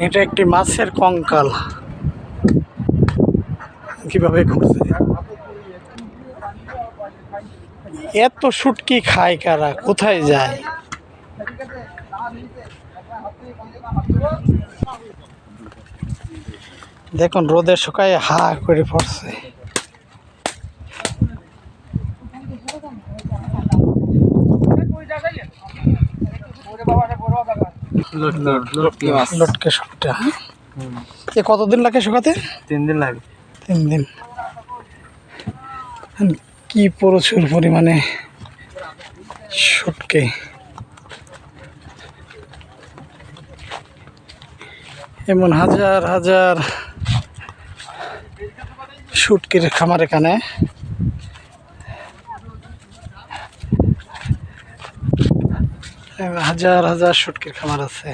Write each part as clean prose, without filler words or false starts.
এটা একটি মাছের কঙ্কাল, কিভাবে ঘুরছে। এত শুটকি খায় কারা, কোথায় যায়? দেখুন রোদে শুকায় হা করে পড়ছে। লটকে শুটটা এ কতদিন লাগে শুকাতে? 3 দিন লাগে। 3 দিন। কি প্রচুর পরিমাণে শুটকি। এমন হাজার হাজার শুটকির খামার এখানে। হাজার হাজার শুটকির খামার আছে।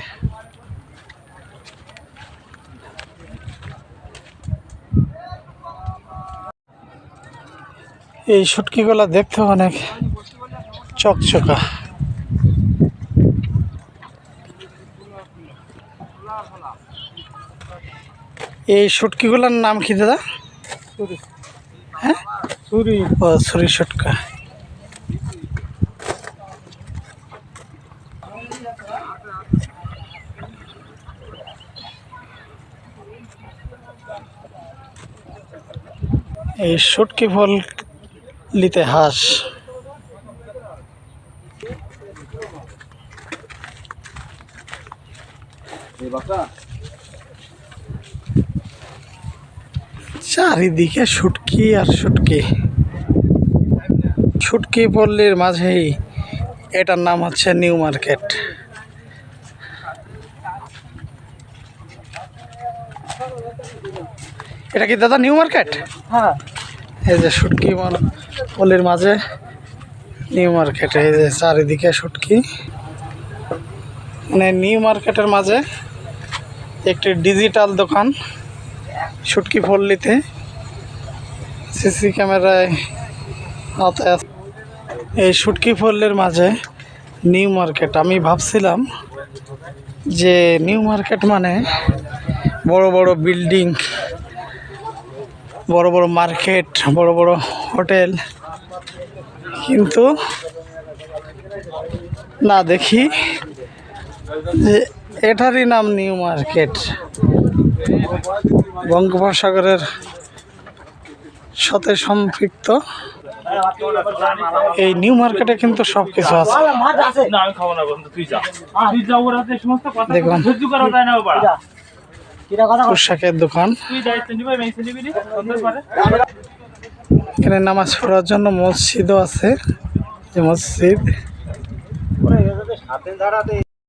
এই শুটকিগুলো দেখতে অনেক চকচকা। এই শুটকিগুলোর নাম কি দাদা? হ্যাঁ, ছুরি শুটকা। এই শুটকি ফল লিতে হাঁস। চারিদিকে শুটকি আর শুটকি। শুটকি পল্লীর মাঝেই এটার নাম হচ্ছে নিউ মার্কেট। এটা কি দাদা নিউ মার্কেট? হ্যাঁ, এই যে শুটকি পল্লীর মাঝে নিউ মার্কেট। এই যে চারিদিকে শুটকি। মানে নিউ মার্কেটের মাঝে একটি ডিজিটাল দোকান শুটকি পল্লীতে সিসি ক্যামেরায় আওতায় আছে। এই শুটকি পল্লীর মাঝে নিউ মার্কেট। আমি ভাবছিলাম যে নিউ মার্কেট মানে বড় বড় বিল্ডিং, বড় বড় মার্কেট, বড় বড় হোটেল, কিন্তু না, দেখি যে এটারই নাম নিউ মার্কেট। বঙ্গোপসাগরের সাথে সম্পৃক্ত এই নিউ মার্কেটে কিন্তু সব কিছু আছে। দেখুন পোশাকের দোকান। এখানে নামাজ পড়ার জন্য মসজিদও আছে। যে মসজিদ